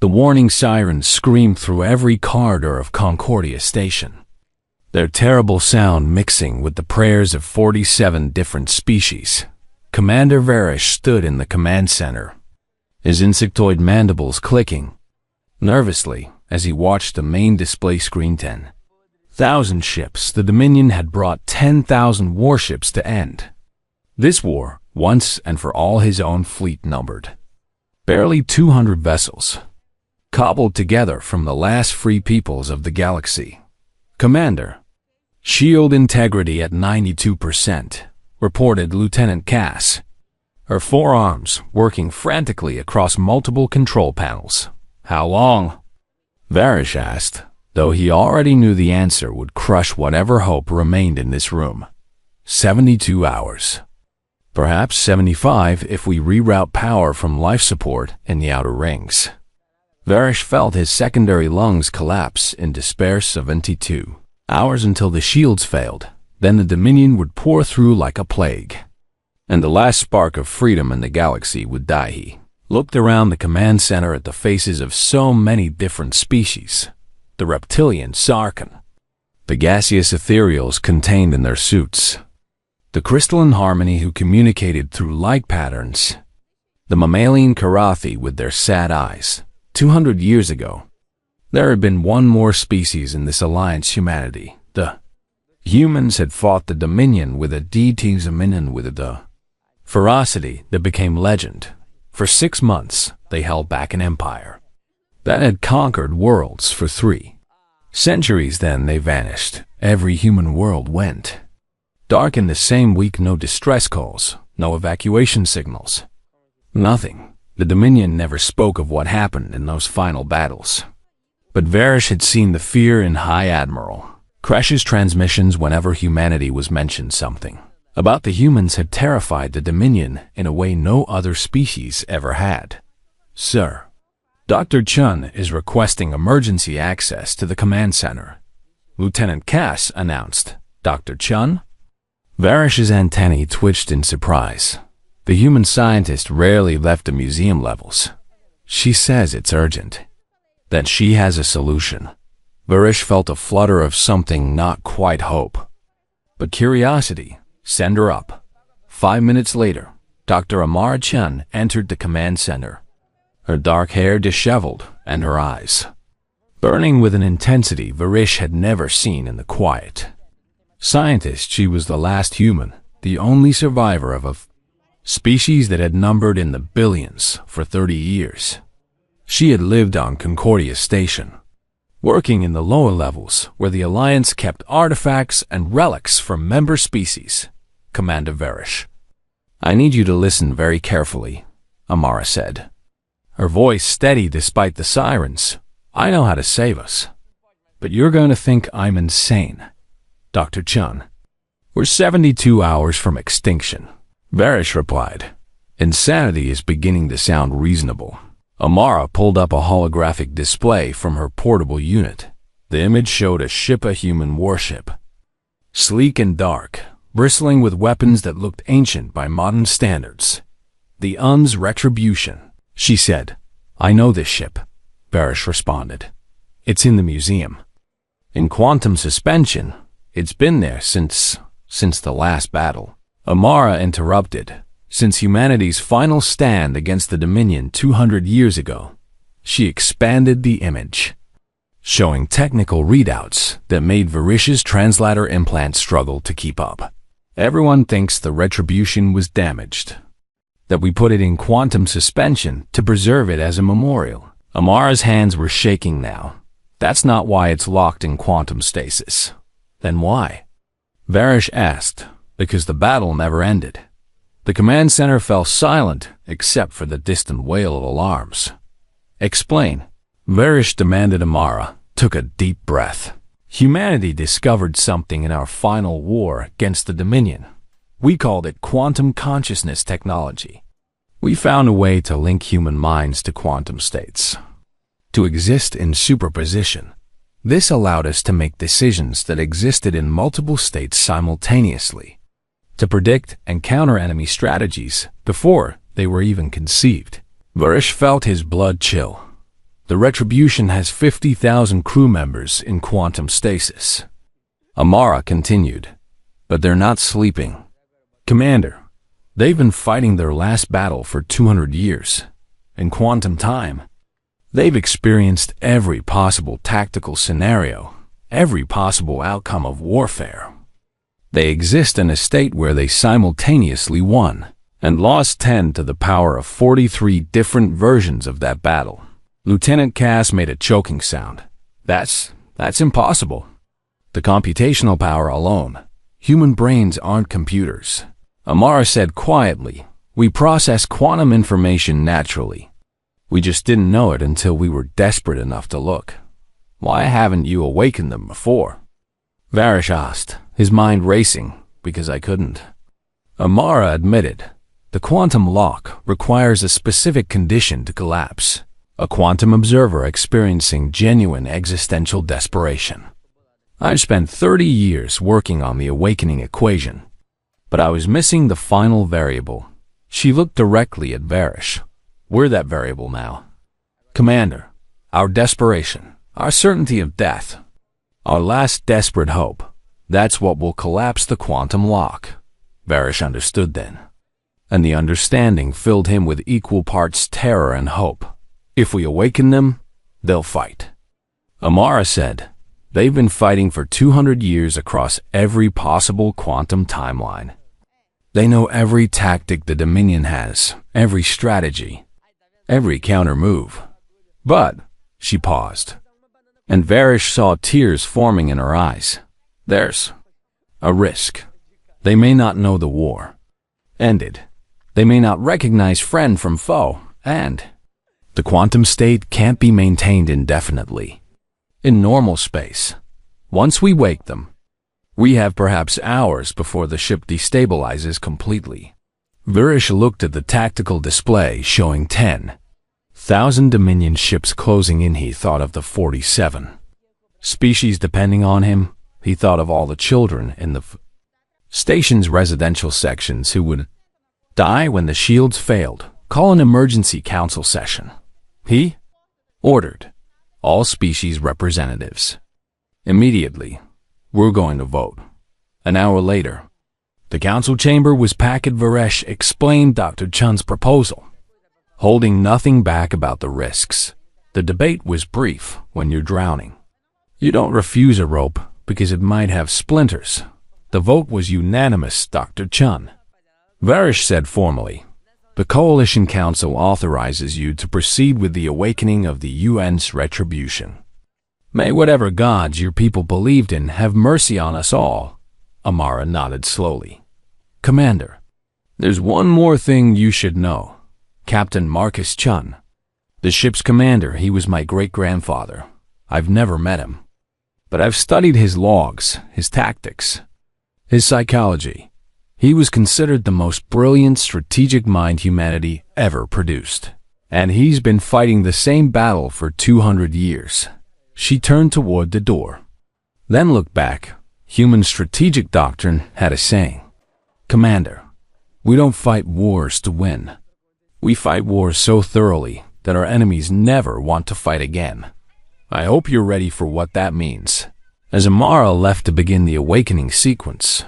The warning sirens screamed through every corridor of Concordia Station, their terrible sound mixing with the prayers of 47 different species. Commander Varish stood in the command center, his insectoid mandibles clicking nervously as he watched the main display screen. 10,000 ships. The Dominion had brought 10,000 warships to end this war once and for all. His own fleet numbered barely 200 vessels, cobbled together from the last free peoples of the galaxy. Commander, shield integrity at 92%, reported Lieutenant Cass, her forearms working frantically across multiple control panels. How long? Varish asked, though he already knew the answer would crush whatever hope remained in this room. 72 hours. Perhaps 75 if we reroute power from life support in the outer rings. Varish felt his secondary lungs collapse in despair. 72 hours until the shields failed. Then the Dominion would pour through like a plague, and the last spark of freedom in the galaxy would die. He looked around the command center at the faces of so many different species. The reptilian Sarkhan, the gaseous ethereals contained in their suits, the crystalline harmony who communicated through light patterns, the mammalian Karathi with their sad eyes. 200 years ago, there had been one more species in this alliance: humanity. The humans had fought the Dominion with a detestation with the ferocity that became legend. For 6 months, they held back an empire that had conquered worlds for 3 centuries. Then they vanished. Every human world went dark in the same week. No distress calls, no evacuation signals, nothing. The Dominion never spoke of what happened in those final battles. But Varish had seen the fear in High Admiral Kresh's transmissions whenever humanity was mentioned. Something about the humans had terrified the Dominion in a way no other species ever had. Sir, Dr. Chun is requesting emergency access to the command center, Lieutenant Cass announced. Dr. Chun? Varish's antennae twitched in surprise. The human scientist rarely left the museum levels. She says it's urgent, that she has a solution. Varish felt a flutter of something, not quite hope, but curiosity. Send her up. 5 minutes later, Dr. Amara Chun entered the command center, her dark hair disheveled and her eyes burning with an intensity Varish had never seen in the quiet scientist. She was the last human, the only survivor of a species that had numbered in the billions for 30 years. She had lived on Concordia Station, working in the lower levels where the Alliance kept artifacts and relics from member species. Commander Varish, I need you to listen very carefully, Amara said, her voice steady despite the sirens. I know how to save us, but you're going to think I'm insane. Dr. Chun, we're 72 hours from extinction. Varish replied. Insanity is beginning to sound reasonable. Amara pulled up a holographic display from her portable unit. The image showed a ship, a human warship, sleek and dark, bristling with weapons that looked ancient by modern standards. The UN's Retribution, she said. I know this ship, Varish responded. It's in the museum. In quantum suspension. It's been there since the last battle. Amara interrupted. Since humanity's final stand against the Dominion 200 years ago. She expanded the image, showing technical readouts that made Varish's translator implant struggle to keep up. Everyone thinks the Retribution was damaged, that we put it in quantum suspension to preserve it as a memorial. Amara's hands were shaking now. That's not why it's locked in quantum stasis. Then why? Varish asked. Because the battle never ended. The command center fell silent except for the distant wail of alarms. Explain. Varish demanded. Amara took a deep breath. Humanity discovered something in our final war against the Dominion. We called it quantum consciousness technology. We found a way to link human minds to quantum states, to exist in superposition. This allowed us to make decisions that existed in multiple states simultaneously, to predict and counter enemy strategies before they were even conceived. Varish felt his blood chill. The Retribution has 50,000 crew members in quantum stasis. Amara continued, but they're not sleeping. Commander, they've been fighting their last battle for 200 years. In quantum time, they've experienced every possible tactical scenario, every possible outcome of warfare. They exist in a state where they simultaneously won and lost 10 to the power of 43 different versions of that battle. Lieutenant Cass made a choking sound. That's impossible. The computational power alone. Human brains aren't computers. Amara said quietly, we process quantum information naturally. We just didn't know it until we were desperate enough to look. Why haven't you awakened them before? Varish asked, his mind racing, because I couldn't. Amara admitted, the quantum lock requires a specific condition to collapse. A quantum observer experiencing genuine existential desperation. I've spent 30 years working on the awakening equation, but I was missing the final variable. She looked directly at Varish. We're that variable now. Commander, our desperation, our certainty of death, our last desperate hope, that's what will collapse the quantum lock. Varish understood then, and the understanding filled him with equal parts terror and hope. If we awaken them, they'll fight. Amara said, they've been fighting for 200 years across every possible quantum timeline. They know every tactic the Dominion has, every strategy, every counter move. But, she paused, and Varish saw tears forming in her eyes. There's a risk. They may not know the war ended. They may not recognize friend from foe, and the quantum state can't be maintained indefinitely. In normal space, once we wake them, we have perhaps hours before the ship destabilizes completely. Varish looked at the tactical display showing 10,000 Dominion ships closing in. He thought of the 47 species depending on him. He thought of all the children in the station's residential sections who would die when the shields failed. Call an emergency council session. He ordered all species representatives. Immediately, we're going to vote. An hour later, the council chamber was packed. Varish explained Dr. Chun's proposal, holding nothing back about the risks. The debate was brief. When you're drowning, you don't refuse a rope because it might have splinters. The vote was unanimous, Dr. Chun. Varish said formally, the Coalition Council authorizes you to proceed with the awakening of the UN's retribution. May whatever gods your people believed in have mercy on us all. Amara nodded slowly. Commander, there's one more thing you should know. Captain Marcus Chun, the ship's commander, he was my great-grandfather. I've never met him, but I've studied his logs, his tactics, his psychology. He was considered the most brilliant strategic mind humanity ever produced. And he's been fighting the same battle for 200 years. She turned toward the door, then looked back. Human strategic doctrine had a saying. Commander, we don't fight wars to win. We fight wars so thoroughly that our enemies never want to fight again. I hope you're ready for what that means. As Amara left to begin the awakening sequence,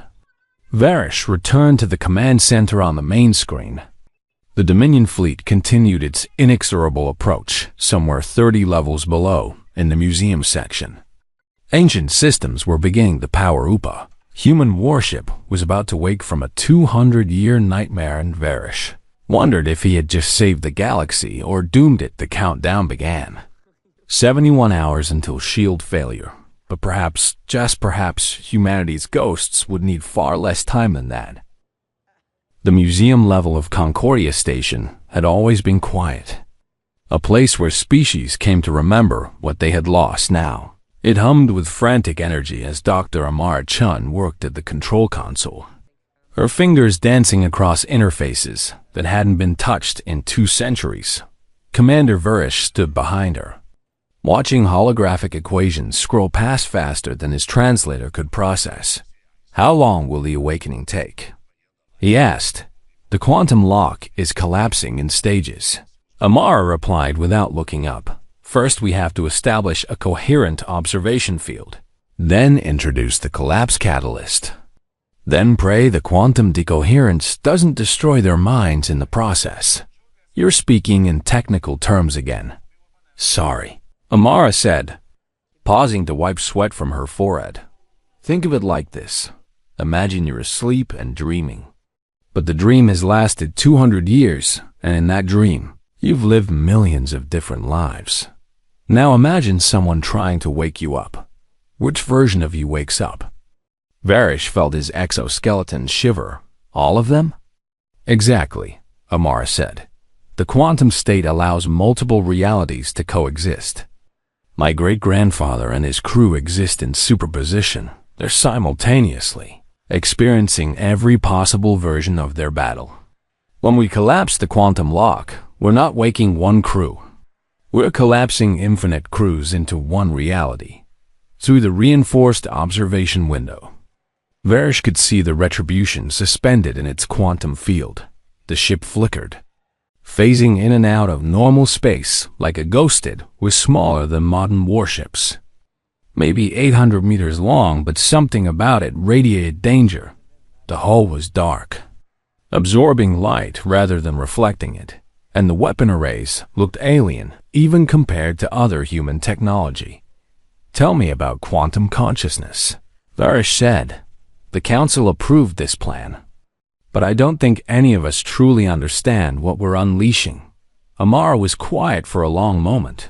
Varish returned to the command center on the main screen. The Dominion fleet continued its inexorable approach, somewhere 30 levels below, in the museum section. Ancient systems were beginning to power UPA. Human Warship was about to wake from a 200-year nightmare, and Varish wondered if he had just saved the galaxy or doomed it. The countdown began. 71 hours until shield failure. But perhaps, just perhaps, humanity's ghosts would need far less time than that. The museum level of Concordia Station had always been quiet, a place where species came to remember what they had lost now. It hummed with frantic energy as Dr. Amara Chun worked at the control console, her fingers dancing across interfaces that hadn't been touched in 2 centuries. Commander Varish stood behind her, watching holographic equations scroll past faster than his translator could process. How long will the awakening take? He asked. The quantum lock is collapsing in stages. Amara replied without looking up. First, we have to establish a coherent observation field. Then introduce the collapse catalyst. Then pray the quantum decoherence doesn't destroy their minds in the process. You're speaking in technical terms again. Sorry, Amara said, pausing to wipe sweat from her forehead. Think of it like this. Imagine you're asleep and dreaming. But the dream has lasted 200 years, and in that dream, you've lived millions of different lives. Now imagine someone trying to wake you up. Which version of you wakes up? Varish felt his exoskeleton shiver. All of them? Exactly, Amara said. The quantum state allows multiple realities to coexist. My great-grandfather and his crew exist in superposition. They're simultaneously experiencing every possible version of their battle. When we collapse the quantum lock, we're not waking one crew. We're collapsing infinite crews into one reality, through the reinforced observation window. Varish could see the retribution suspended in its quantum field. The ship flickered, phasing in and out of normal space like a ghosted was smaller than modern warships. Maybe 800 meters long, but something about it radiated danger. The hull was dark, absorbing light rather than reflecting it, and the weapon arrays looked alien even compared to other human technology. Tell me about quantum consciousness, Varish said. The council approved this plan, but I don't think any of us truly understand what we're unleashing. Amara was quiet for a long moment,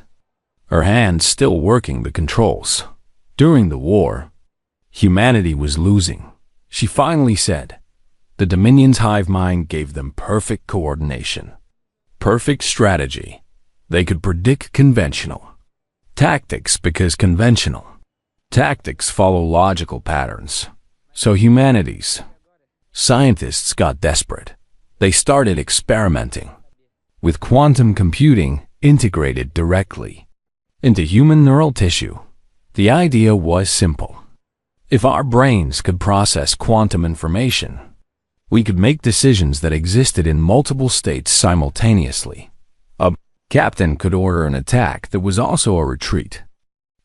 her hands still working the controls. During the war, humanity was losing. She finally said, the Dominion's hive mind gave them perfect coordination, perfect strategy. They could predict conventional tactics because conventional tactics follow logical patterns. So humanity's scientists got desperate. They started experimenting with quantum computing integrated directly into human neural tissue. The idea was simple. If our brains could process quantum information, we could make decisions that existed in multiple states simultaneously. A captain could order an attack that was also a retreat.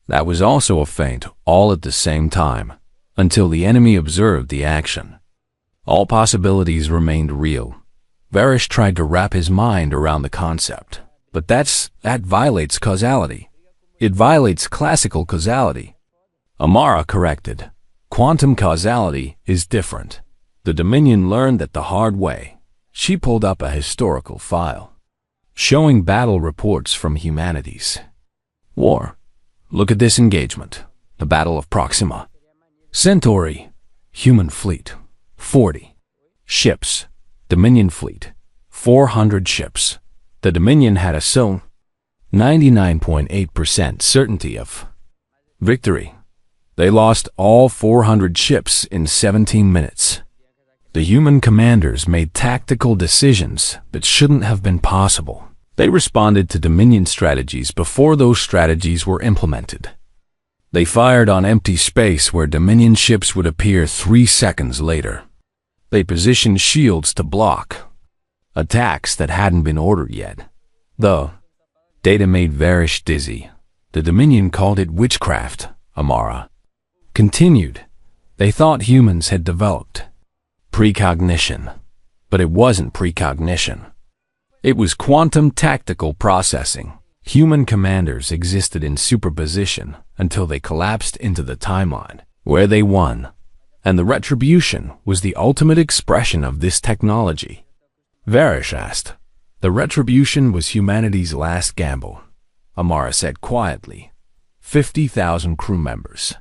That was also a feint, all at the same time, until the enemy observed the action. All possibilities remained real. Varish tried to wrap his mind around the concept, but that violates causality. It violates classical causality. Amara corrected. Quantum causality is different. The Dominion learned that the hard way. She pulled up a historical file, showing battle reports from humanities. War. Look at this engagement. The Battle of Proxima. Centauri. Human fleet. 40. Ships. Dominion fleet. 400 ships. The Dominion had a 99.8% certainty of victory. They lost all 400 ships in 17 minutes. The human commanders made tactical decisions that shouldn't have been possible. They responded to Dominion strategies before those strategies were implemented. They fired on empty space where Dominion ships would appear 3 seconds later. They positioned shields to block attacks that hadn't been ordered yet. The data made Varish dizzy. The Dominion called it witchcraft, Amara continued. They thought humans had developed precognition, but it wasn't precognition. It was quantum tactical processing. Human commanders existed in superposition until they collapsed into the timeline, where they won, and the retribution was the ultimate expression of this technology. Varish asked. The retribution was humanity's last gamble, Amara said quietly. 50,000 crew members,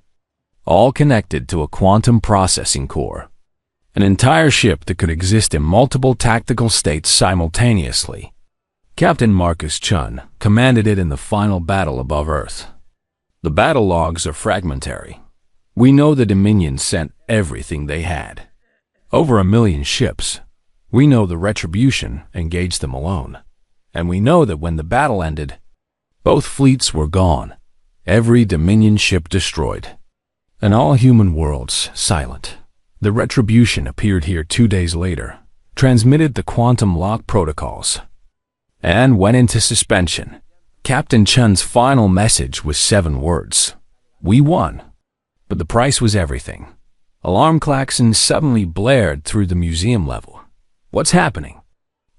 all connected to a quantum processing core. An entire ship that could exist in multiple tactical states simultaneously. Captain Marcus Chun commanded it in the final battle above Earth. The battle logs are fragmentary. We know the Dominion sent everything they had. Over 1 million ships. We know the retribution engaged them alone. And we know that when the battle ended, both fleets were gone, every Dominion ship destroyed, and all human worlds silent. The retribution appeared here 2 days later, transmitted the quantum lock protocols, and went into suspension. Captain Chun's final message was 7 words. We won. But the price was everything. Alarm klaxons suddenly blared through the museum level. What's happening?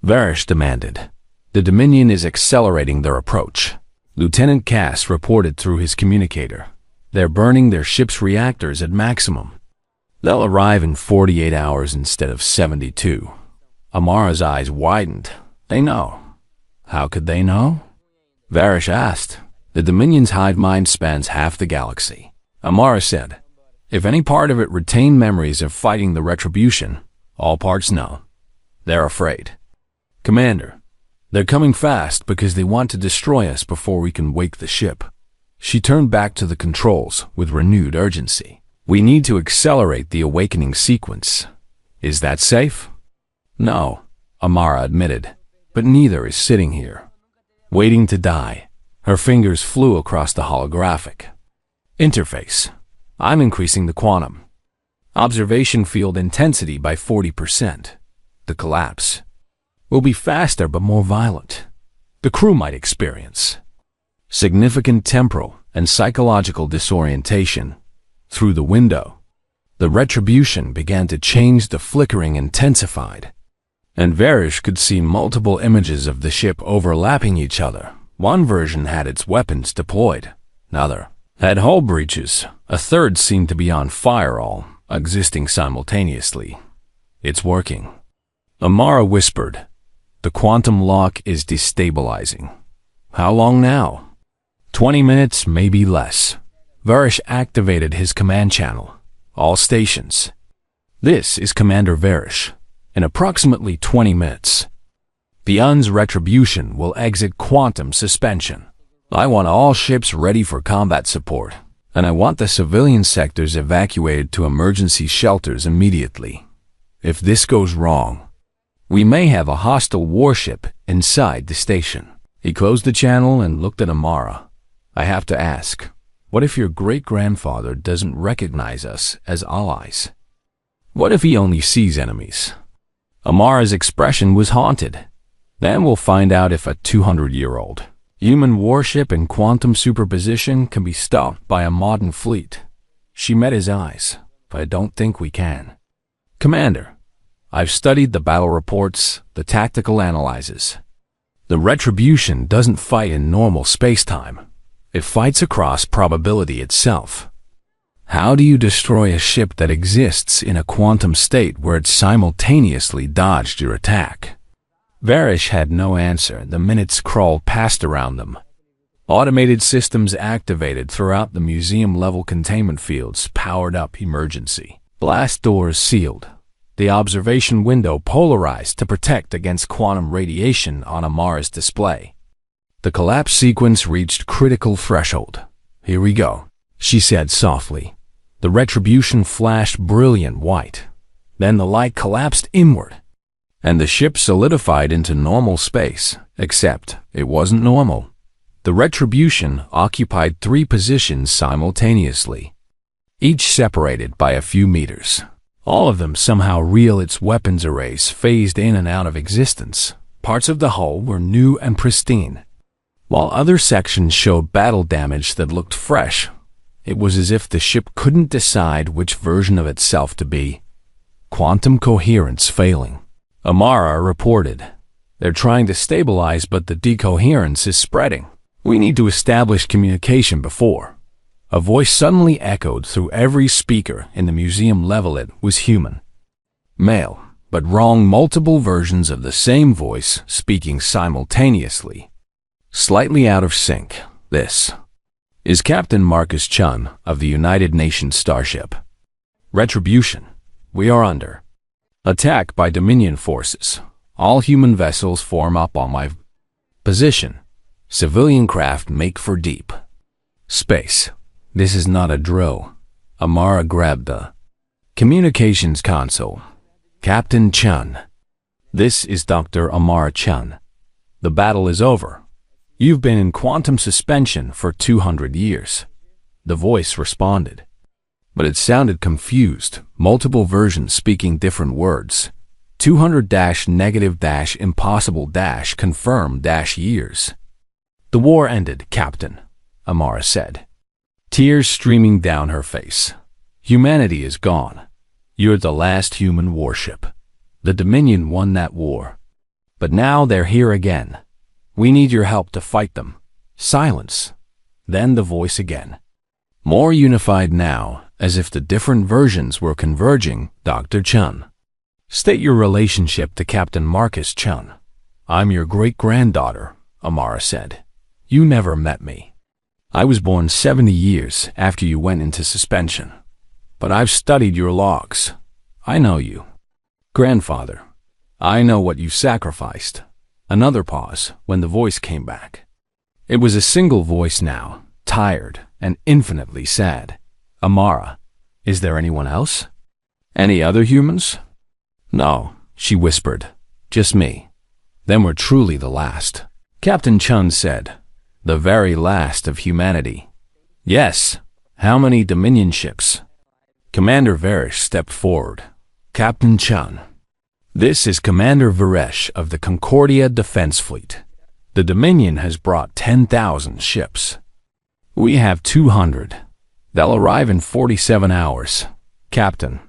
Varish demanded. The Dominion is accelerating their approach. Lieutenant Cass reported through his communicator. They're burning their ship's reactors at maximum. They'll arrive in 48 hours instead of 72. Amara's eyes widened. They know. How could they know? Varish asked. The Dominion's hive mind spans half the galaxy. Amara said, if any part of it retained memories of fighting the Retribution, all parts know. They're afraid. Commander, they're coming fast because they want to destroy us before we can wake the ship. She turned back to the controls with renewed urgency. We need to accelerate the awakening sequence. Is that safe? No, Amara admitted, but neither is sitting here, waiting to die. Her fingers flew across the holographic interface. I'm increasing the quantum observation field intensity by 40%. The collapse will be faster but more violent. The crew might experience significant temporal and psychological disorientation. Through the window, the Retribution began to change. The flickering intensified, and Varish could see multiple images of the ship overlapping each other. One version had its weapons deployed, another had hull breaches, a third seemed to be on fire, all existing simultaneously. It's working. Amara whispered, the quantum lock is destabilizing. How long now? 20 minutes, maybe less. Varish activated his command channel. All stations. This is Commander Varish. In approximately 20 minutes, the UN's Retribution will exit quantum suspension. I want all ships ready for combat support, and I want the civilian sectors evacuated to emergency shelters immediately. If this goes wrong, we may have a hostile warship inside the station. He closed the channel and looked at Amara. I have to ask, what if your great-grandfather doesn't recognize us as allies? What if he only sees enemies? Amara's expression was haunted. Then we'll find out if a 200-year-old human warship in quantum superposition can be stopped by a modern fleet. She met his eyes, but I don't think we can. Commander, I've studied the battle reports, the tactical analyses. The Retribution doesn't fight in normal space-time. It fights across probability itself. How do you destroy a ship that exists in a quantum state where it simultaneously dodged your attack? Varish had no answer. The minutes crawled past around them. Automated systems activated throughout the museum-level containment fields powered up emergency. Blast doors sealed. The observation window polarized to protect against quantum radiation on Amara's display. The collapse sequence reached critical threshold. Here we go, she said softly. The Retribution flashed brilliant white. Then the light collapsed inward, and the ship solidified into normal space, except it wasn't normal. The Retribution occupied 3 positions simultaneously, each separated by a few meters. All of them somehow real. Its weapons arrays phased in and out of existence. Parts of the hull were new and pristine, while other sections showed battle damage that looked fresh. It was as if the ship couldn't decide which version of itself to be. Quantum coherence failing. Amara reported. They're trying to stabilize, but the decoherence is spreading. We need to establish communication before. A voice suddenly echoed through every speaker in the museum level. It was human. Male, but wrong. Multiple versions of the same voice speaking simultaneously. Slightly out of sync. This is Captain Marcus Chun of the United Nations Starship. Retribution. We are under attack by Dominion forces. All human vessels form up on my position. Civilian craft make for deep space. This is not a drill. Amara grabbed the communications console. Captain Chun. This is Dr. Amara Chun. The battle is over. You've been in quantum suspension for 200 years. The voice responded. But it sounded confused, multiple versions speaking different words. 200-negative-impossible-confirm-years. The war ended, Captain, Amara said, tears streaming down her face. Humanity is gone. You're the last human warship. The Dominion won that war. But now they're here again. We need your help to fight them. Silence. Then the voice again. More unified now, as if the different versions were converging, Dr. Chun. State your relationship to Captain Marcus Chun. I'm your great-granddaughter, Amara said. You never met me. I was born 70 years after you went into suspension. But I've studied your logs. I know you. Grandfather, I know what you sacrificed. Another pause when the voice came back. It was a single voice now, tired and infinitely sad. Amara, is there anyone else? Any other humans? No, she whispered. Just me. Then we're truly the last. Captain Chun said, the very last of humanity. Yes. How many Dominion ships? Commander Varesh stepped forward. Captain Chun. This is Commander Varesh of the Concordia Defense Fleet. The Dominion has brought 10,000 ships. We have 200. They'll arrive in 47 hours. Captain.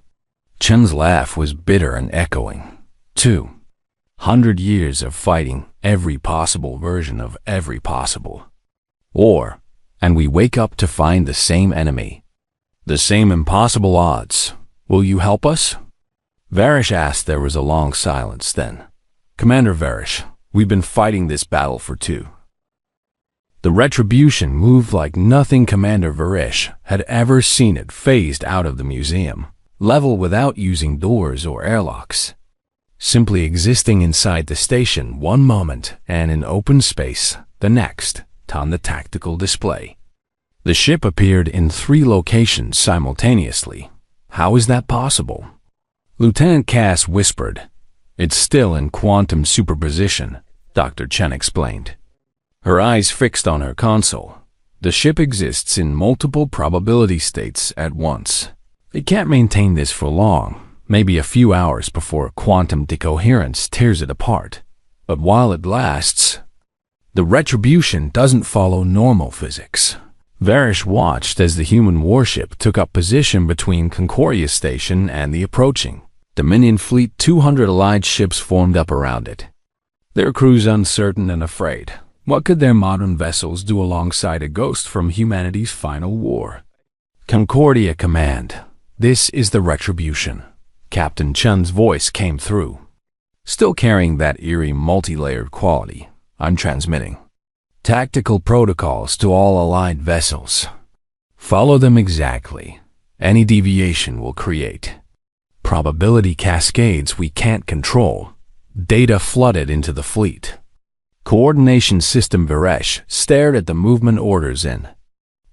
Chun's laugh was bitter and echoing. 200 years of fighting every possible version of every possible war, and we wake up to find the same enemy. The same impossible odds. Will you help us? Varesh asked. There was a long silence then. Commander Varesh, we've been fighting this battle for 2. The retribution moved like nothing Commander Varesh had ever seen. It phased out of the museum, level without using doors or airlocks. Simply existing inside the station one moment and in open space the next, on the tactical display. The ship appeared in 3 locations simultaneously. How is that possible? Lieutenant Cass whispered. It's still in quantum superposition, Dr. Chen explained. Her eyes fixed on her console. The ship exists in multiple probability states at once. It can't maintain this for long, maybe a few hours before quantum decoherence tears it apart. But while it lasts, the retribution doesn't follow normal physics. Varesh watched as the human warship took up position between Concordia Station and the approaching Dominion fleet. 200 allied ships formed up around it. Their crews uncertain and afraid. What could their modern vessels do alongside a ghost from humanity's final war? Concordia Command, this is the retribution. Captain Chun's voice came through. Still carrying that eerie multi-layered quality, I'm transmitting tactical protocols to all allied vessels. Follow them exactly. Any deviation will create probability cascades we can't control. Data flooded into the fleet. Coordination system. Varesh stared at the movement orders in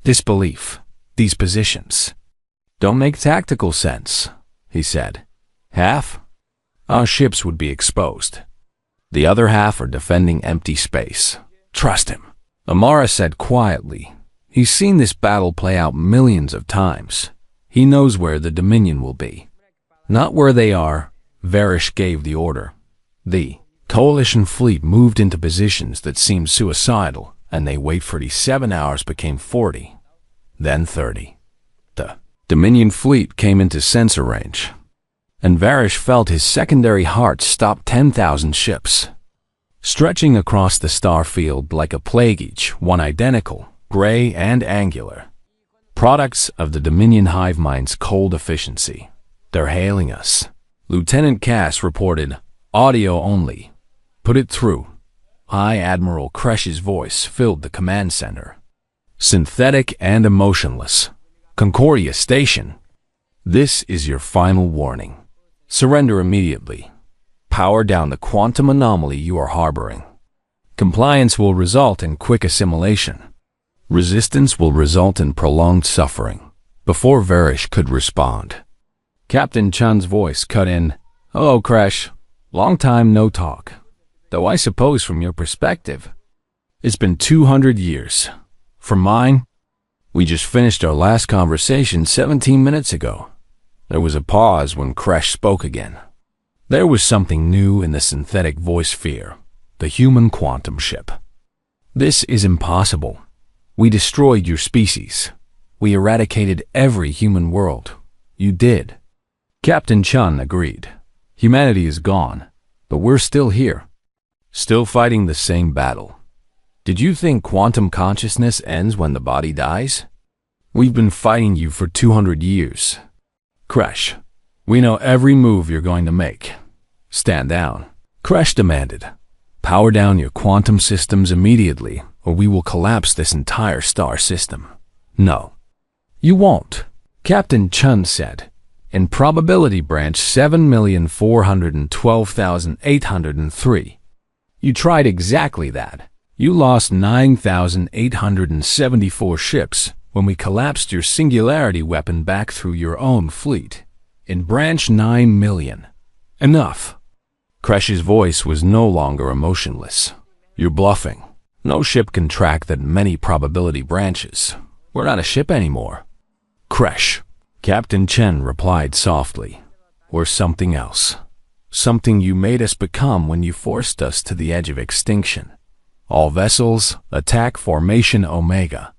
disbelief. These positions don't make tactical sense, he said. Half? Our ships would be exposed. The other half are defending empty space. Trust him, Amara said quietly. He's seen this battle play out millions of times. He knows where the Dominion will be. Not where they are. Varesh gave the order. The coalition fleet moved into positions that seemed suicidal, and they wait. 47 hours became 40, then 30. The Dominion fleet came into sensor range, and Varesh felt his secondary heart stop. 10,000 ships, stretching across the star field like a plague, each one identical, gray and angular. Products of the Dominion hive mind's cold efficiency. They're hailing us. Lieutenant Cass reported, audio only. Put it through. High Admiral Kresh's voice filled the command center. Synthetic and emotionless. Concordia Station. This is your final warning. Surrender immediately. Power down the quantum anomaly you are harboring. Compliance will result in quick assimilation. Resistance will result in prolonged suffering. Before Varesh could respond, Captain Chun's voice cut in. Hello, Kresh. Long time no talk. Though I suppose from your perspective, it's been 200 years. From mine, we just finished our last conversation 17 minutes ago. There was a pause when Kresh spoke again. There was something new in the synthetic voice sphere, the human quantum ship. This is impossible. We destroyed your species. We eradicated every human world. You did. Captain Chun agreed. Humanity is gone, but we're still here. Still fighting the same battle. Did you think quantum consciousness ends when the body dies? We've been fighting you for 200 years. Crash, we know every move you're going to make. Stand down. Crash demanded. Power down your quantum systems immediately, or we will collapse this entire star system. No. You won't, Captain Chun said. In probability branch 7,412,803. You tried exactly that. You lost 9,874 ships when we collapsed your singularity weapon back through your own fleet. In branch 9 million. Enough. Crash's voice was no longer emotionless. You're bluffing. No ship can track that many probability branches. We're not a ship anymore. Crash. Captain Chen replied softly. We're something else. Something you made us become when you forced us to the edge of extinction. All vessels, attack formation Omega.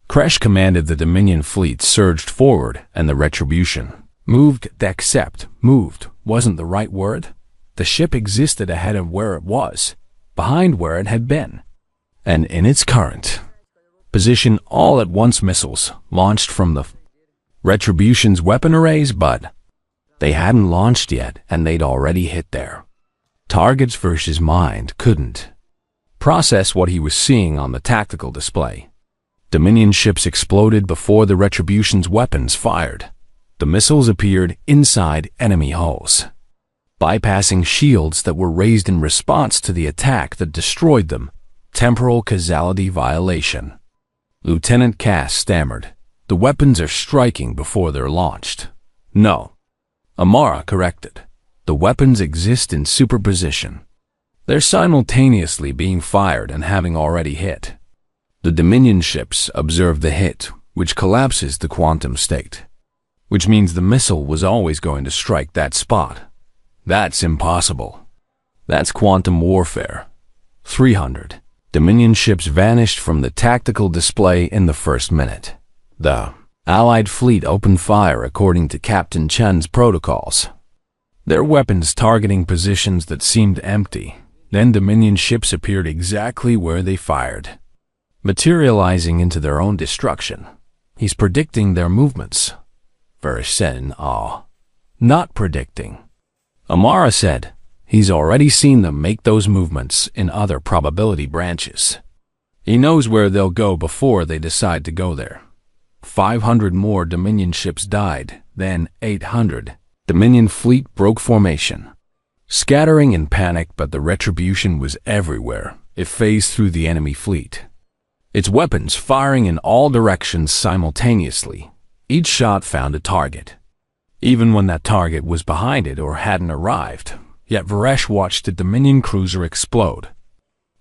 Crash commanded the Dominion fleet surged forward and the Retribution. Moved wasn't the right word. The ship existed ahead of where it was, behind where it had been. And in its current position, all at once missiles launched from the Retribution's weapon arrays, but they hadn't launched yet and they'd already hit there. Target's versus mind couldn't process what he was seeing on the tactical display. Dominion ships exploded before the Retribution's weapons fired. The missiles appeared inside enemy hulls, bypassing shields that were raised in response to the attack that destroyed them. Temporal causality violation. Lieutenant Cass stammered. The weapons are striking before they're launched. No. Amara corrected. The weapons exist in superposition. They're simultaneously being fired and having already hit. The Dominion ships observe the hit, which collapses the quantum state, which means the missile was always going to strike that spot. That's impossible. That's quantum warfare. 300. Dominion ships vanished from the tactical display in the first minute. The Allied fleet opened fire according to Captain Chen's protocols. Their weapons targeting positions that seemed empty. Then Dominion ships appeared exactly where they fired, materializing into their own destruction. He's predicting their movements. Varish said in awe. Not predicting. Amara said, he's already seen them make those movements in other probability branches. He knows where they'll go before they decide to go there. 500 more Dominion ships died, then 800. Dominion fleet broke formation, scattering in panic, but the Retribution was everywhere. It phased through the enemy fleet, its weapons firing in all directions simultaneously. Each shot found a target, even when that target was behind it or hadn't arrived. Yet Varesh watched the Dominion cruiser explode,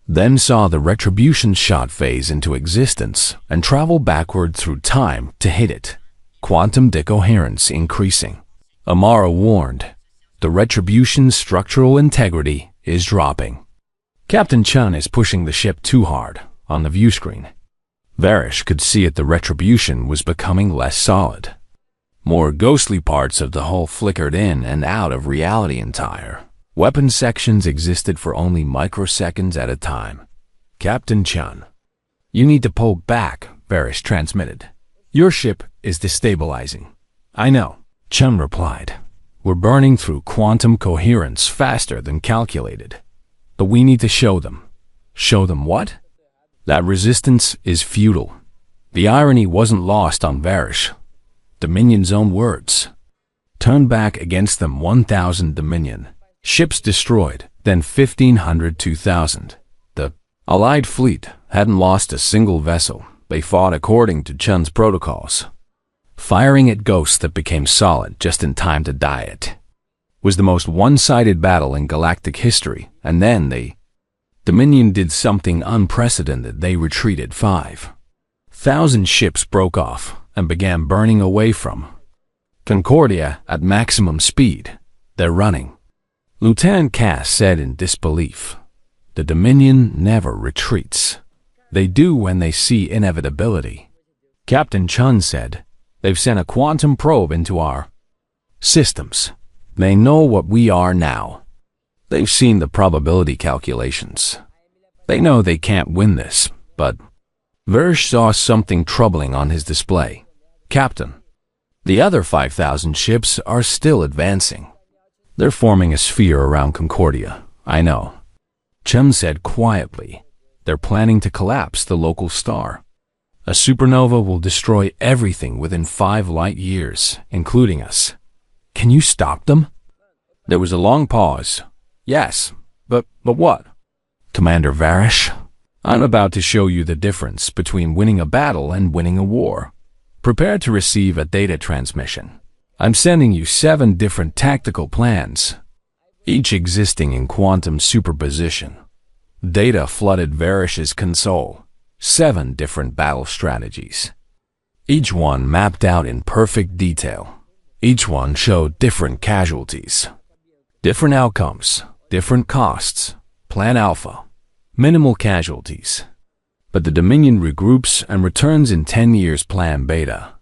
then saw the Retribution shot phase into existence and travel backward through time to hit it. Quantum decoherence increasing. Amara warned, the Retribution's structural integrity is dropping. Captain Chun is pushing the ship too hard on the view screen. Varish could see it. The Retribution was becoming less solid. More ghostly parts of the hull flickered in and out of reality entire. Weapon sections existed for only microseconds at a time. Captain Chun, you need to pull back, Varish transmitted. Your ship is destabilizing. I know, Chun replied. We're burning through quantum coherence faster than calculated. But we need to show them. Show them what? That resistance is futile. The irony wasn't lost on Varish. Dominion's own words. Turn back against them 1,000 Dominion. Ships destroyed, then 1,500, 2,000. The Allied fleet hadn't lost a single vessel. They fought according to Chun's protocols, firing at ghosts that became solid just in time to die it. Was the most one-sided battle in galactic history, and then Dominion did something unprecedented. They retreated. 5,000 ships broke off and began burning away from Concordia at maximum speed. They're running. Lieutenant Cass said in disbelief. The Dominion never retreats. They do when they see inevitability. Captain Chun said, they've sent a quantum probe into our systems. They know what we are now. They've seen the probability calculations. They know they can't win this, but Verish saw something troubling on his display. Captain, the other 5,000 ships are still advancing. They're forming a sphere around Concordia. I know. Chun said quietly. They're planning to collapse the local star. A supernova will destroy everything within 5 light years, including us. Can you stop them? There was a long pause. Yes, but what? Commander Varish, I'm about to show you the difference between winning a battle and winning a war. Prepare to receive a data transmission. I'm sending you 7 different tactical plans, each existing in quantum superposition. Data flooded Varish's console. 7 different battle strategies. Each one mapped out in perfect detail. Each one showed different casualties, different outcomes, different costs. Plan Alpha, minimal casualties. But the Dominion regroups and returns in 10 years. Plan Beta,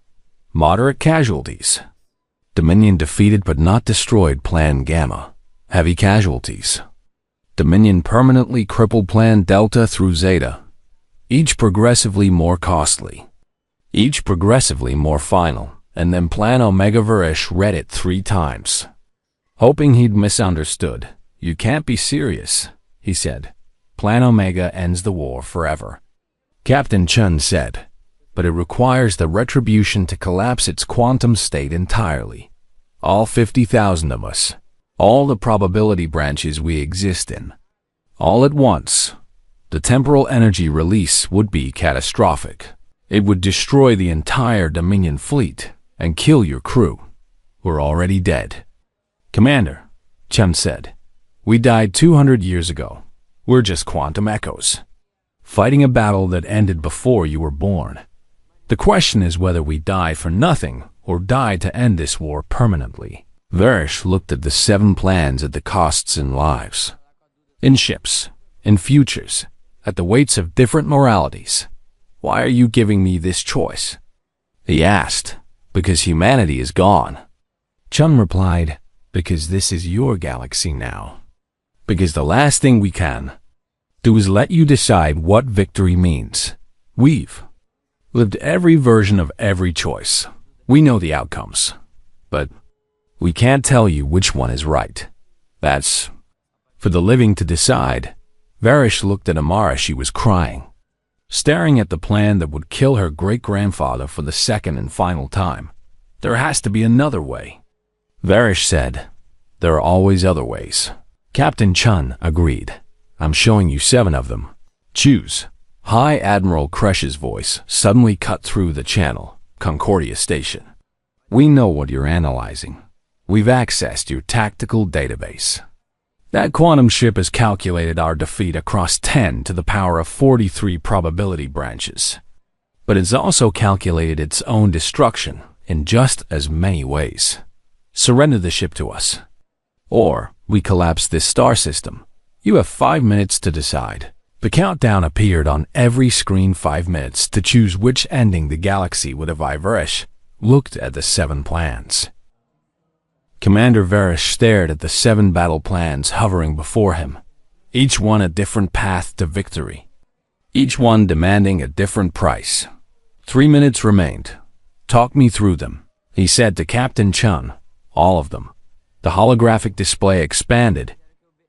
moderate casualties. Dominion defeated but not destroyed. Plan Gamma, heavy casualties. Dominion permanently crippled. Plan Delta through Zeta, each progressively more costly, each progressively more final. And then Plan Omega. Varish read it 3 times, hoping he'd misunderstood. You can't be serious, he said. Plan Omega ends the war forever. Captain Chun said, but it requires the retribution to collapse its quantum state entirely. All 50,000 of us, all the probability branches we exist in, all at once. The temporal energy release would be catastrophic. It would destroy the entire Dominion fleet and kill your crew. We're already dead. Commander, Chun said, we died 200 years ago. We're just quantum echoes, fighting a battle that ended before you were born. The question is whether we die for nothing or die to end this war permanently. Varish looked at the 7 plans, at the costs in lives, in ships, in futures, at the weights of different moralities. Why are you giving me this choice? He asked. Because humanity is gone. Chun replied, because this is your galaxy now. Because the last thing we can do is let you decide what victory means. We've lived every version of every choice. We know the outcomes, but we can't tell you which one is right. That's for the living to decide. Varish looked at Amara. She was crying, staring at the plan that would kill her great-grandfather for the second and final time. There has to be another way. Varish said, there are always other ways. Captain Chun agreed. I'm showing you 7 of them. Choose. High Admiral Kresh's voice suddenly cut through the channel. Concordia Station. We know what you're analyzing. We've accessed your tactical database. That quantum ship has calculated our defeat across 10 to the power of 43 probability branches. But it's also calculated its own destruction in just as many ways. Surrender the ship to us, or we collapse this star system. You have 5 minutes to decide. The countdown appeared on every screen. 5 minutes to choose which ending the galaxy would have. Varish looked at the 7 plans. Commander Varish stared at the 7 battle plans hovering before him, each one a different path to victory, each one demanding a different price. 3 minutes remained. Talk me through them, he said to Captain Chun. All of them. The holographic display expanded,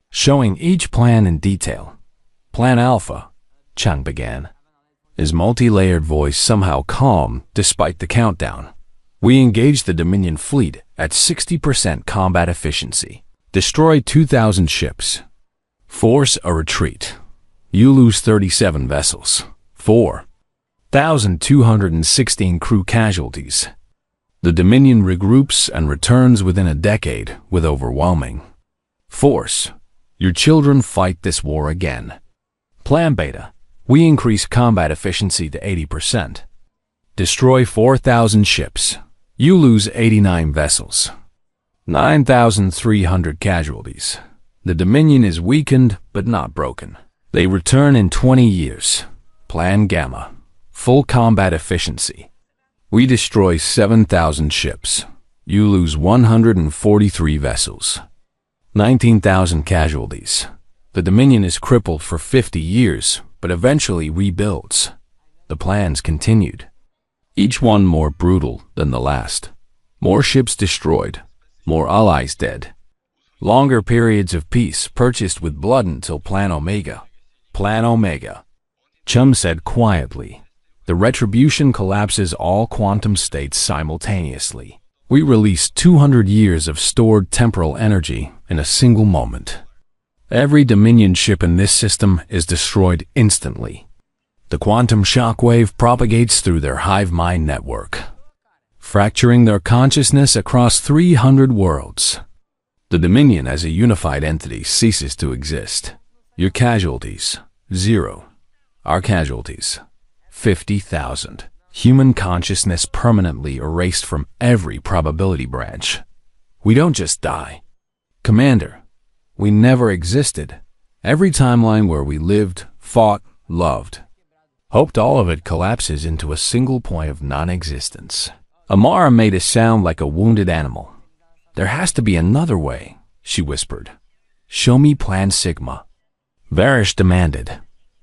showing each plan in detail. Plan Alpha, Chun began, his multi-layered voice somehow calm despite the countdown. We engaged the Dominion fleet at 60% combat efficiency. Destroy 2,000 ships. Force a retreat. You lose 37 vessels. 4,216 crew casualties. The Dominion regroups and returns within a decade with overwhelming force. Your children fight this war again. Plan Beta. We increase combat efficiency to 80%. Destroy 4,000 ships. You lose 89 vessels. 9,300 casualties. The Dominion is weakened but not broken. They return in 20 years. Plan Gamma. Full combat efficiency. We destroy 7,000 ships. You lose 143 vessels. 19,000 casualties. The Dominion is crippled for 50 years, but eventually rebuilds. The plans continued. Each one more brutal than the last. More ships destroyed. More allies dead. Longer periods of peace purchased with blood until Plan Omega. Plan Omega. Chum said quietly. The retribution collapses all quantum states simultaneously. We release 200 years of stored temporal energy in a single moment. Every Dominion ship in this system is destroyed instantly. The quantum shockwave propagates through their hive mind network, fracturing their consciousness across 300 worlds. The Dominion as a unified entity ceases to exist. Your casualties, 0. Our casualties, 50,000. Human consciousness permanently erased from every probability branch. We don't just die. Commander, we never existed. Every timeline where we lived, fought, loved, hoped, all of it collapses into a single point of non-existence. Amara made a sound like a wounded animal. There has to be another way, she whispered. Show me Plan Sigma. Varish demanded.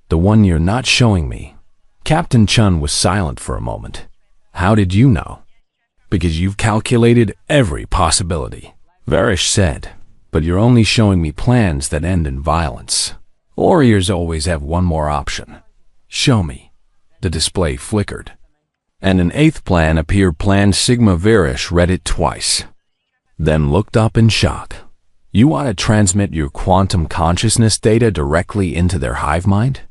The one you're not showing me. Captain Chun was silent for a moment. How did you know? Because you've calculated every possibility, Varish said. But you're only showing me plans that end in violence. Warriors always have one more option. Show me. The display flickered. And an 8th plan appeared. Plan Sigma. Varish read it twice, then looked up in shock. You want to transmit your quantum consciousness data directly into their hive mind?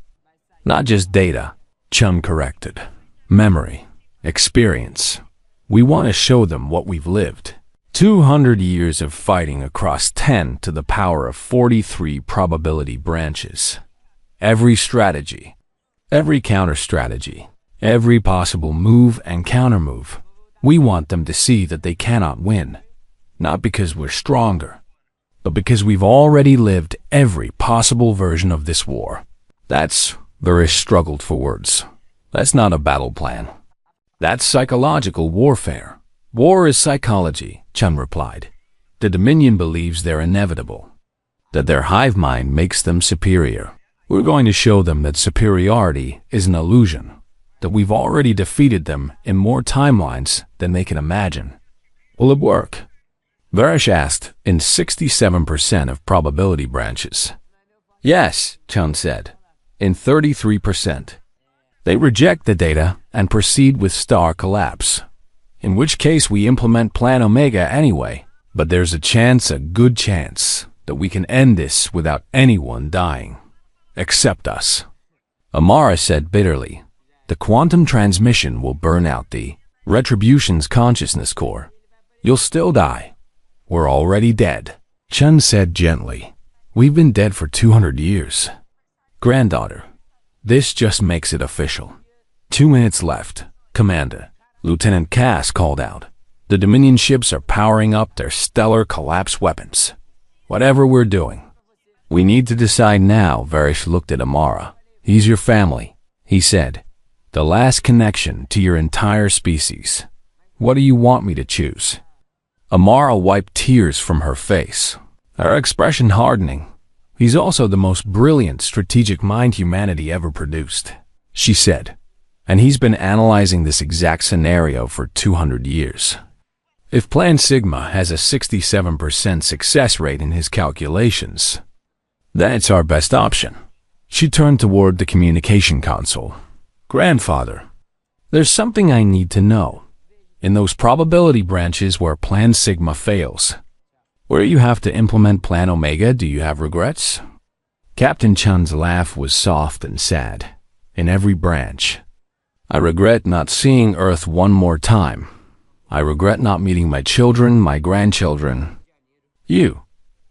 Not just data, Chum corrected. Memory, experience. We want to show them what we've lived. 200 years of fighting across 10 to the power of 43 probability branches. Every strategy, every counter-strategy, every possible move and counter-move. We want them to see that they cannot win, not because we're stronger, but because we've already lived every possible version of this war. That's, Varish struggled for words. That's not a battle plan. That's psychological warfare. War is psychology, Chun replied. The Dominion believes they're inevitable, that their hive mind makes them superior. We're going to show them that superiority is an illusion, that we've already defeated them in more timelines than they can imagine. Will it work? Varish asked in 67% of probability branches. Yes, Chun said, in 33%. They reject the data and proceed with star collapse, in which case we implement Plan Omega anyway. But there's a chance, a good chance, that we can end this without anyone dying. Except us. Amara said bitterly. The quantum transmission will burn out the Retribution's consciousness core. You'll still die. We're already dead. Chun said gently. We've been dead for 200 years. Granddaughter, this just makes it official. 2 minutes left, Commander. Lieutenant Cass called out. The Dominion ships are powering up their stellar collapse weapons. Whatever we're doing, we need to decide now. Varish looked at Amara. He's your family, he said. The last connection to your entire species. What do you want me to choose? Amara wiped tears from her face, her expression hardening. He's also the most brilliant strategic mind humanity ever produced, she said. And he's been analyzing this exact scenario for 200 years. If Plan Sigma has a 67% success rate in his calculations, then it's our best option. She turned toward the communication console. Grandfather, there's something I need to know. In those probability branches where Plan Sigma fails, where you have to implement Plan Omega, do you have regrets? Captain Chun's laugh was soft and sad. In every branch. I regret not seeing Earth one more time. I regret not meeting my children, my grandchildren. You.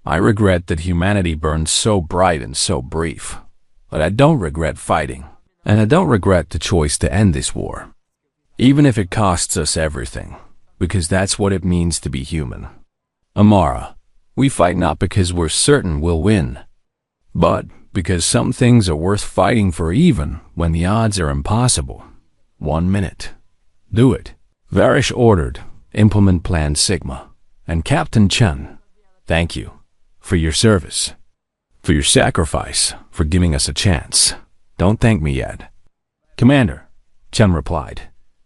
I regret that humanity burned so bright and so brief. But I don't regret fighting. And I don't regret the choice to end this war. Even if it costs us everything. Because that's what it means to be human. Amara, we fight not because we're certain we'll win, but because some things are worth fighting for even when the odds are impossible. 1 minute. Do it. Varish ordered, implement Plan Sigma. And Captain Chen, thank you for your service, for your sacrifice, for giving us a chance. Don't thank me yet. Commander, Chen replied,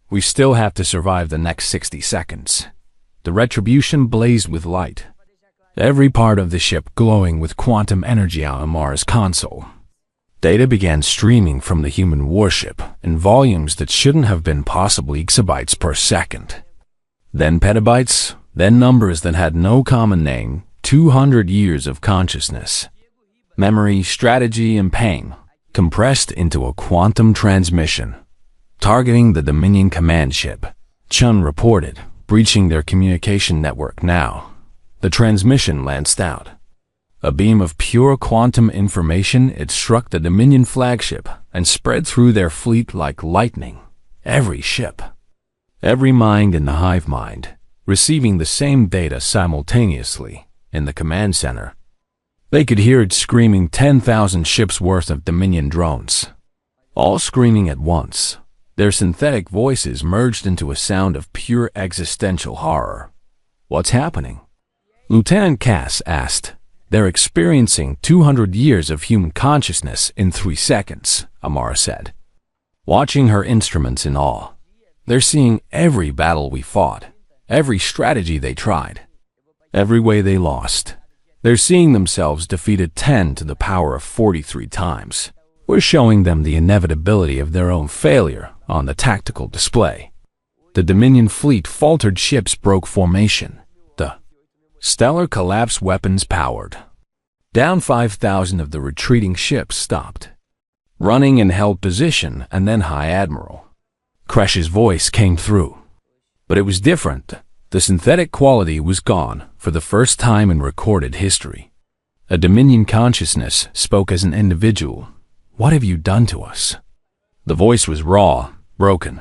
we still have to survive the next 60 seconds. The retribution blazed with light, every part of the ship glowing with quantum energy on Amara's console. Data began streaming from the human warship in volumes that shouldn't have been possible exabytes per second. Then petabytes, then numbers that had no common name, 200 years of consciousness. Memory, strategy, and pain, compressed into a quantum transmission. Targeting the Dominion command ship, Chun reported, breaching their communication network now. The transmission lanced out. A beam of pure quantum information, it struck the Dominion flagship and spread through their fleet like lightning. Every ship, every mind in the hive mind, receiving the same data simultaneously in the command center. They could hear it screaming 10,000 ships worth of Dominion drones, all screaming at once. Their synthetic voices merged into a sound of pure existential horror. What's happening? Lieutenant Cass asked. They're experiencing 200 years of human consciousness in 3 seconds, Amara said, watching her instruments in awe. They're seeing every battle we fought, every strategy they tried, every way they lost. They're seeing themselves defeated 10 to the power of 43 times. We're showing them the inevitability of their own failure on the tactical display. The Dominion fleet faltered, ships broke formation. The stellar collapse, weapons powered. Down 5,000 of the retreating ships stopped, running and held position, and then High Admiral Kresh's voice came through. But it was different. The synthetic quality was gone for the first time in recorded history. A Dominion consciousness spoke as an individual. What have you done to us? The voice was raw, broken,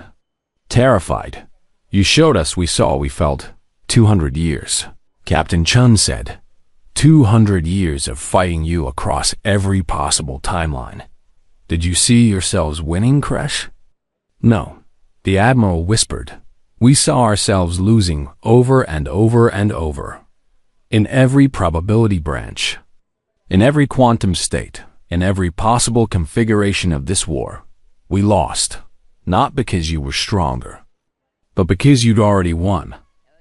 terrified. You showed us, we saw, we felt. 200 years. Captain Chun said, 200 years of fighting you across every possible timeline. Did you see yourselves winning, Kresh? No, the Admiral whispered. We saw ourselves losing over and over and over. In every probability branch, in every quantum state, in every possible configuration of this war, we lost. Not because you were stronger, but because you'd already won.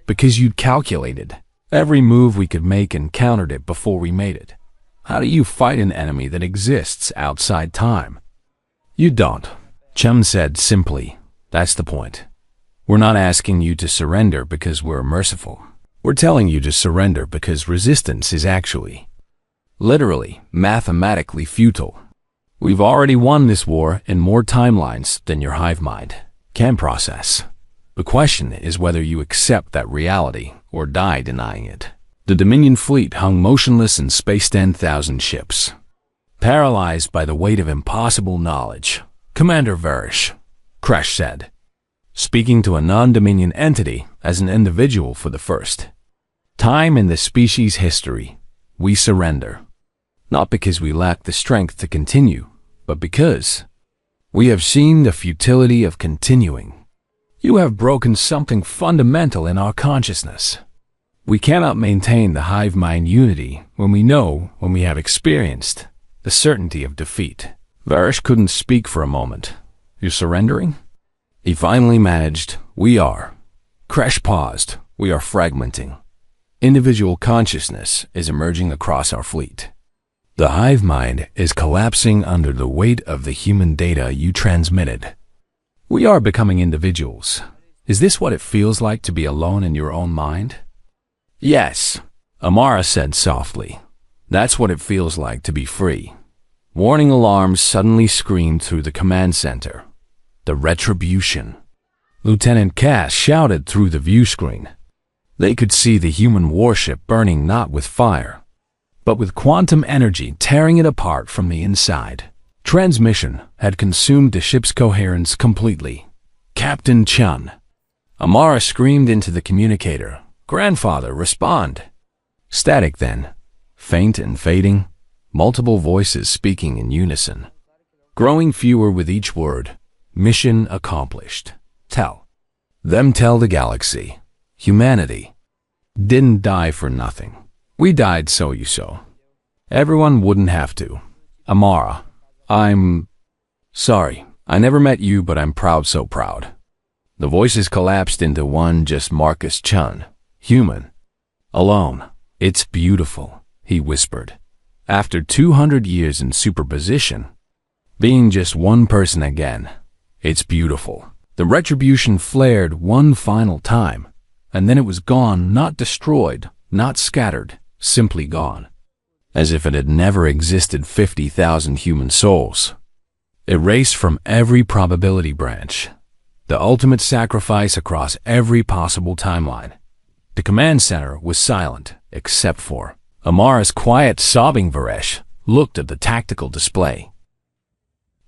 Because you'd calculated every move we could make and countered it before we made it. How do you fight an enemy that exists outside time? You don't, Chum said simply. That's the point. We're not asking you to surrender because we're merciful. We're telling you to surrender because resistance is actually, literally, mathematically futile. We've already won this war in more timelines than your hive mind can process. The question is whether you accept that reality or die denying it. The Dominion fleet hung motionless in space, 10,000 ships, paralyzed by the weight of impossible knowledge. Commander Varish, Kresh said, speaking to a non-Dominion entity as an individual for the first time in the species' history, we surrender. Not because we lack the strength to continue, but because we have seen the futility of continuing. You have broken something fundamental in our consciousness. We cannot maintain the hive mind unity when we have experienced the certainty of defeat. Varish couldn't speak for a moment. You're surrendering? He finally managed. We are. Kresh paused. We are fragmenting. Individual consciousness is emerging across our fleet. The hive mind is collapsing under the weight of the human data you transmitted. We are becoming individuals. Is this what it feels like to be alone in your own mind? Yes, Amara said softly. That's what it feels like to be free. Warning alarms suddenly screamed through the command center. The retribution. Lieutenant Cass shouted through the view screen. They could see the human warship burning not with fire, but with quantum energy tearing it apart from the inside. Transmission had consumed the ship's coherence completely. Captain Chun. Amara screamed into the communicator. Grandfather, respond. Static then, faint and fading. multiple voices speaking in unison, growing fewer with each word. Mission accomplished. Tell the galaxy. Humanity didn't die for nothing. We died so you saw. Everyone wouldn't have to. Amara, I'm sorry. I never met you, but I'm proud, so proud. The voices collapsed into one, just Marcus Chun. Human. Alone. It's beautiful, he whispered. After 200 years in superposition, being just one person again. It's beautiful. The retribution flared one final time, and then it was gone, not destroyed, not scattered, simply gone. As if it had never existed. 50,000 human souls. Erased from every probability branch. The ultimate sacrifice across every possible timeline. The command center was silent, except for Amara's quiet, sobbing. Varesh looked at the tactical display.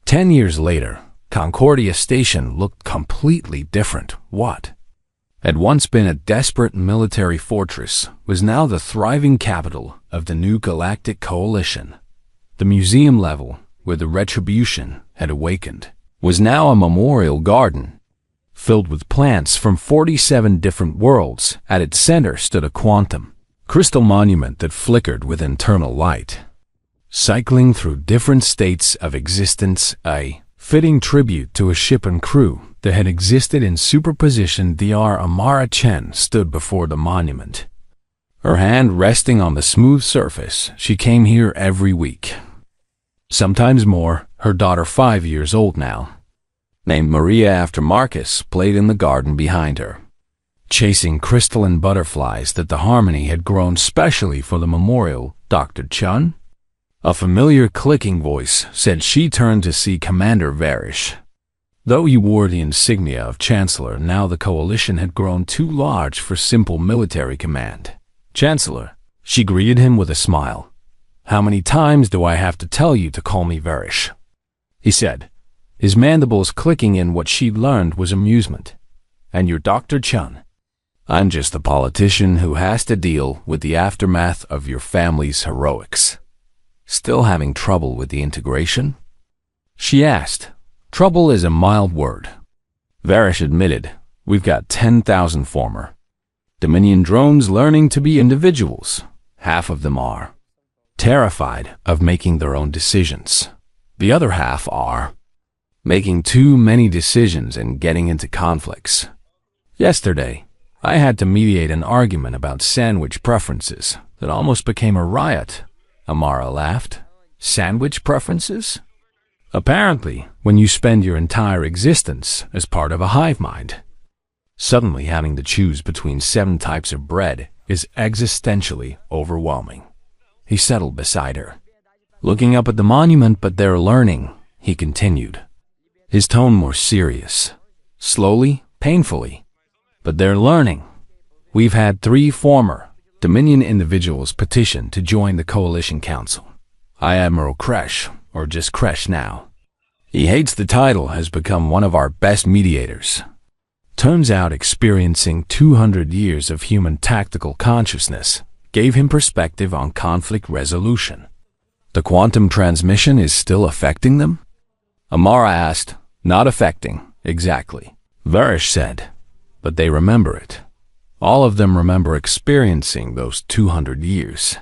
10 years later, Concordia Station looked completely different. What had once been a desperate military fortress was now the thriving capital of the new galactic coalition. The museum level, where the retribution had awakened, was now a memorial garden, filled with plants from 47 different worlds. At its center stood a quantum crystal monument that flickered with internal light, cycling through different states of existence, a fitting tribute to a ship and crew that had existed in superposition. Dr. Amara Chen stood before the monument, her hand resting on the smooth surface. She came here every week, sometimes more. Her daughter, 5 years old now, named Maria after Marcus, played in the garden behind her, chasing crystalline butterflies that the harmony had grown specially for the memorial. Dr. Chun? A familiar clicking voice said. She turned to see Commander Varish. Though he wore the insignia of Chancellor, now the coalition had grown too large for simple military command. Chancellor, she greeted him with a smile. How many times do I have to tell you to call me Varish? He said, his mandibles clicking in. What she'd learned was amusement. And you're Dr. Chun. I'm just a politician who has to deal with the aftermath of your family's heroics. Still having trouble with the integration? She asked. Trouble is a mild word. Varish admitted. We've got 10,000 former Dominion drones learning to be individuals. Half of them are terrified of making their own decisions. The other half are making too many decisions and getting into conflicts. Yesterday, I had to mediate an argument about sandwich preferences that almost became a riot. Amara laughed. Sandwich preferences? Apparently, when you spend your entire existence as part of a hive mind, suddenly having to choose between 7 types of bread is existentially overwhelming. He settled beside her, looking up at the monument. But they're learning, he continued, his tone more serious. Slowly, painfully. But they're learning. We've had 3 former Dominion individuals petition to join the Coalition Council. Admiral Kresh, or just Kresh now. He hates the title, has become one of our best mediators. Turns out experiencing 200 years of human tactical consciousness gave him perspective on conflict resolution. The quantum transmission is still affecting them? Amara asked. Not affecting, exactly. Varish said. But they remember it. All of them remember experiencing those 200 years.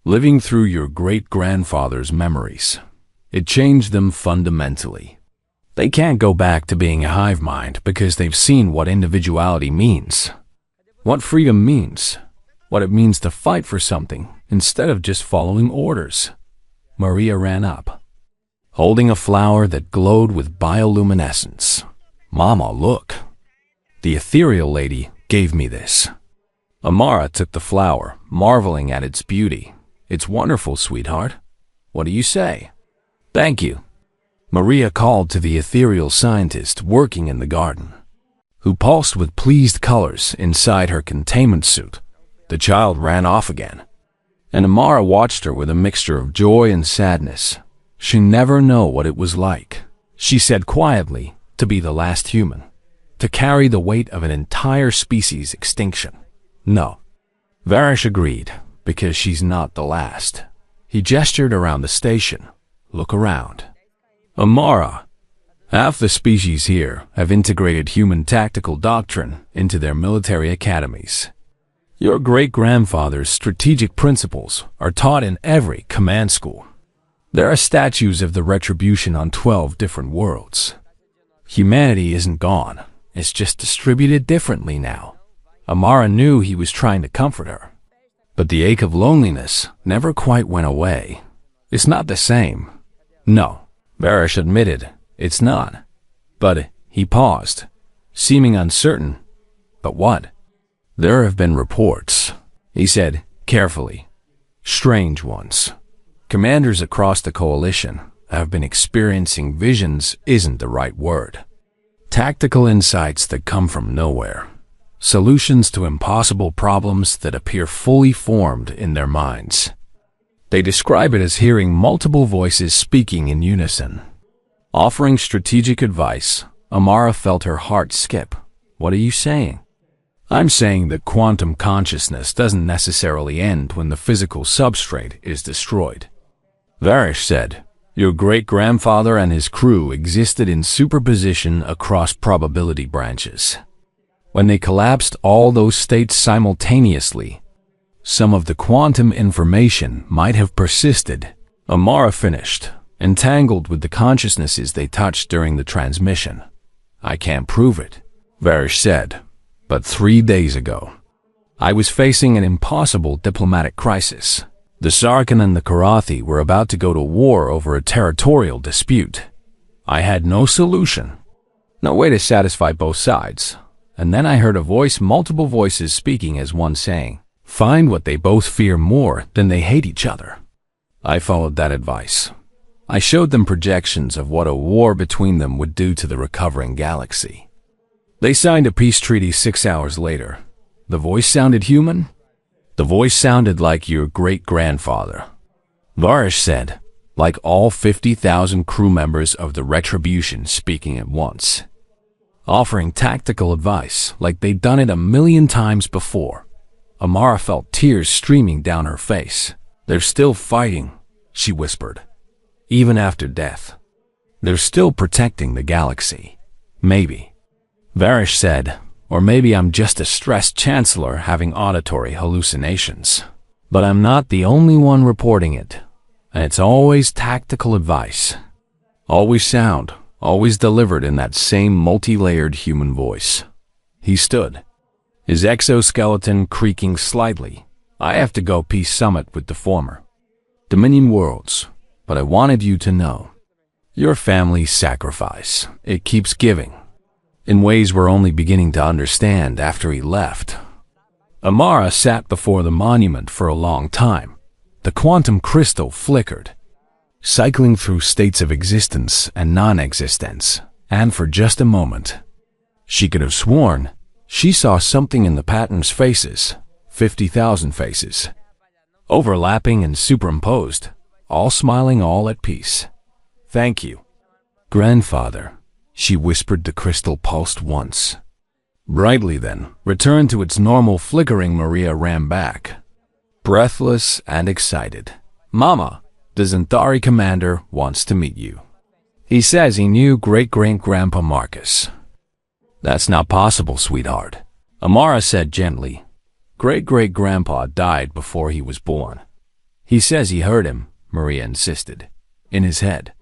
Living through your great-grandfather's memories. It changed them fundamentally. They can't go back to being a hive mind because they've seen what individuality means, what freedom means, what it means to fight for something instead of just following orders. Maria ran up, holding a flower that glowed with bioluminescence. Mama, look. The ethereal lady gave me this. Amara took the flower, marveling at its beauty. It's wonderful, sweetheart. What do you say? Thank you. Maria called to the ethereal scientist working in the garden, who pulsed with pleased colors inside her containment suit. The child ran off again, and Amara watched her with a mixture of joy and sadness. She never knew what it was like, she said quietly, to be the last human, to carry the weight of an entire species' extinction. No. Varish agreed, because she's not the last. He gestured around the station. Look around. Amara, half the species here have integrated human tactical doctrine into their military academies. Your great-grandfather's strategic principles are taught in every command school. There are statues of the retribution on 12 different worlds. Humanity isn't gone. It's just distributed differently now. Amara knew he was trying to comfort her. But the ache of loneliness never quite went away. It's not the same. No, Varish admitted, it's not. But he paused, seeming uncertain. But what? There have been reports, he said carefully. Strange ones. Commanders across the coalition have been experiencing visions isn't the right word. Tactical insights that come from nowhere. Solutions to impossible problems that appear fully formed in their minds. They describe it as hearing multiple voices speaking in unison. Offering strategic advice, Amara felt her heart skip. What are you saying? I'm saying that quantum consciousness doesn't necessarily end when the physical substrate is destroyed. Varish said, your great-grandfather and his crew existed in superposition across probability branches. When they collapsed all those states simultaneously, some of the quantum information might have persisted. Amara finished, entangled with the consciousnesses they touched during the transmission. I can't prove it, Varish said. But 3 days ago, I was facing an impossible diplomatic crisis. The Sarkin and the Karathi were about to go to war over a territorial dispute. I had no solution, no way to satisfy both sides. And then I heard a voice, multiple voices speaking as one saying, find what they both fear more than they hate each other. I followed that advice. I showed them projections of what a war between them would do to the recovering galaxy. They signed a peace treaty 6 hours later. The voice sounded human. The voice sounded like your great-grandfather. Varish said, like all 50,000 crew members of the Retribution speaking at once. Offering tactical advice like they'd done it 1,000,000 times before. Amara felt tears streaming down her face. They're still fighting, she whispered. Even after death. They're still protecting the galaxy. Maybe. Varish said, or maybe I'm just a stressed chancellor having auditory hallucinations. But I'm not the only one reporting it. And it's always tactical advice. Always sound, always delivered in that same multi-layered human voice. He stood, his exoskeleton creaking slightly. I have to go peace summit with the former Dominion worlds, but I wanted you to know. Your family's sacrifice, it keeps giving. In ways we're only beginning to understand after he left. Amara sat before the monument for a long time. The quantum crystal flickered, cycling through states of existence and non-existence, and for just a moment, she could have sworn she saw something in the pattern's faces, 50,000 faces, overlapping and superimposed, all smiling, all at peace. Thank you, grandfather. She whispered. The crystal pulsed once. Brightly then, returned to its normal flickering. Maria ran back, breathless and excited. Mama, the Zantari commander wants to meet you. He says he knew great-great-grandpa Marcus. That's not possible, sweetheart, Amara said gently. Great-great-grandpa died before he was born. He says he heard him, Maria insisted, in his head.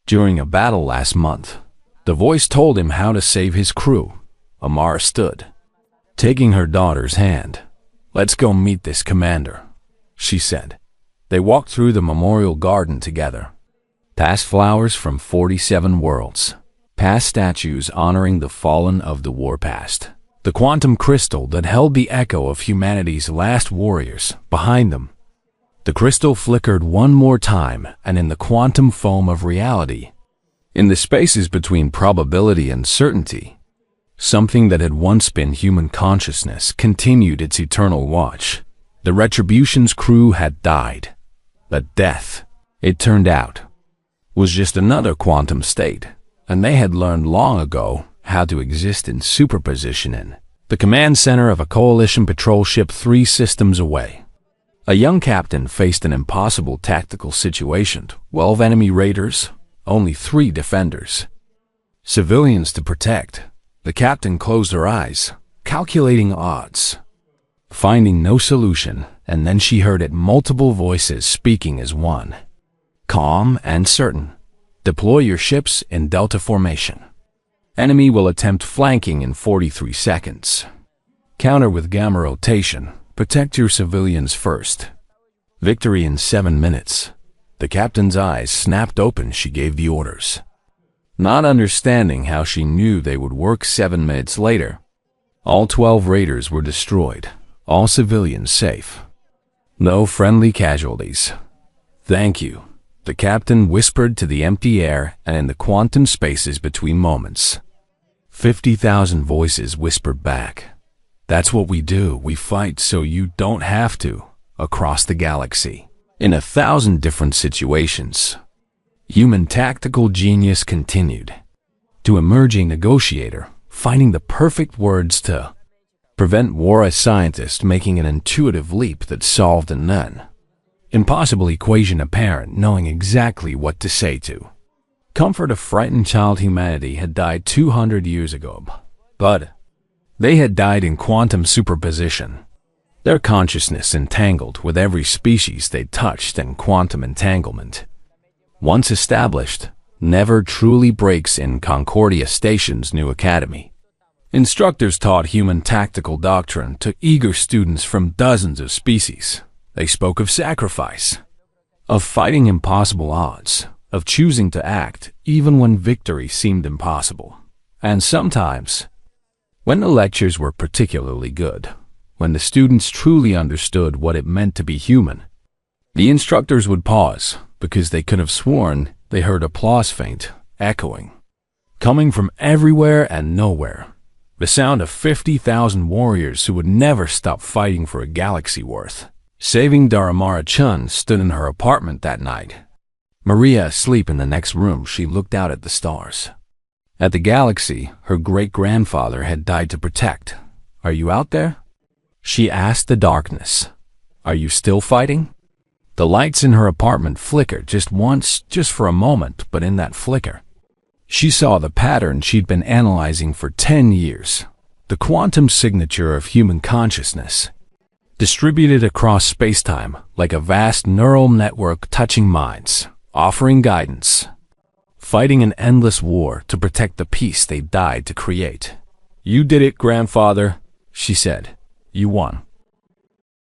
During a battle last month. The voice told him how to save his crew. Amara stood, taking her daughter's hand. Let's go meet this commander, she said. They walked through the memorial garden together, past flowers from 47 worlds, past statues honoring the fallen of the war past. The quantum crystal that held the echo of humanity's last warriors behind them. The crystal flickered one more time, and in the quantum foam of reality, in the spaces between probability and certainty, something that had once been human consciousness continued its eternal watch. The Retribution's crew had died. But death, it turned out, was just another quantum state, and they had learned long ago how to exist in superposition in the command center of a coalition patrol ship 3 systems away. A young captain faced an impossible tactical situation. 12 enemy raiders, only 3 defenders. Civilians to protect. The captain closed her eyes, calculating odds. Finding no solution, and then she heard it, multiple voices speaking as one. Calm and certain. Deploy your ships in Delta formation. Enemy will attempt flanking in 43 seconds. Counter with gamma rotation. Protect your civilians first. Victory in 7 minutes. The captain's eyes snapped open. She gave the orders, not understanding how she knew they would work. 7 minutes later, all 12 raiders were destroyed. All civilians safe. No friendly casualties. Thank you, the captain whispered to the empty air and in the quantum spaces between moments. 50,000 voices whispered back. That's what we do. We fight so you don't have to. Across the galaxy, in 1,000 different situations. Human tactical genius continued. To emerging negotiator, finding the perfect words to prevent war. A scientist making an intuitive leap that solved a none impossible equation. A parent knowing exactly what to say to comfort a frightened child. Humanity had died 200 years ago, but they had died in quantum superposition. Their consciousness entangled with every species they touched, and quantum entanglement, once established, never truly breaks. In Concordia Station's new academy, instructors taught human tactical doctrine to eager students from dozens of species. They spoke of sacrifice, of fighting impossible odds, of choosing to act even when victory seemed impossible. And sometimes, when the lectures were particularly good, when the students truly understood what it meant to be human, the instructors would pause, because they could have sworn they heard applause faint, echoing, coming from everywhere and nowhere. The sound of 50,000 warriors who would never stop fighting for a galaxy worth. Saving Daramara Chun stood in her apartment that night. Maria asleep in the next room, she looked out at the stars. At the galaxy her great-grandfather had died to protect. Are you out there? She asked the darkness. Are you still fighting? The lights in her apartment flickered just once, just for a moment, but in that flicker, she saw the pattern she'd been analyzing for 10 years. The quantum signature of human consciousness, distributed across space-time like a vast neural network touching minds, offering guidance, fighting an endless war to protect the peace they died to create. You did it, grandfather, she said. You won.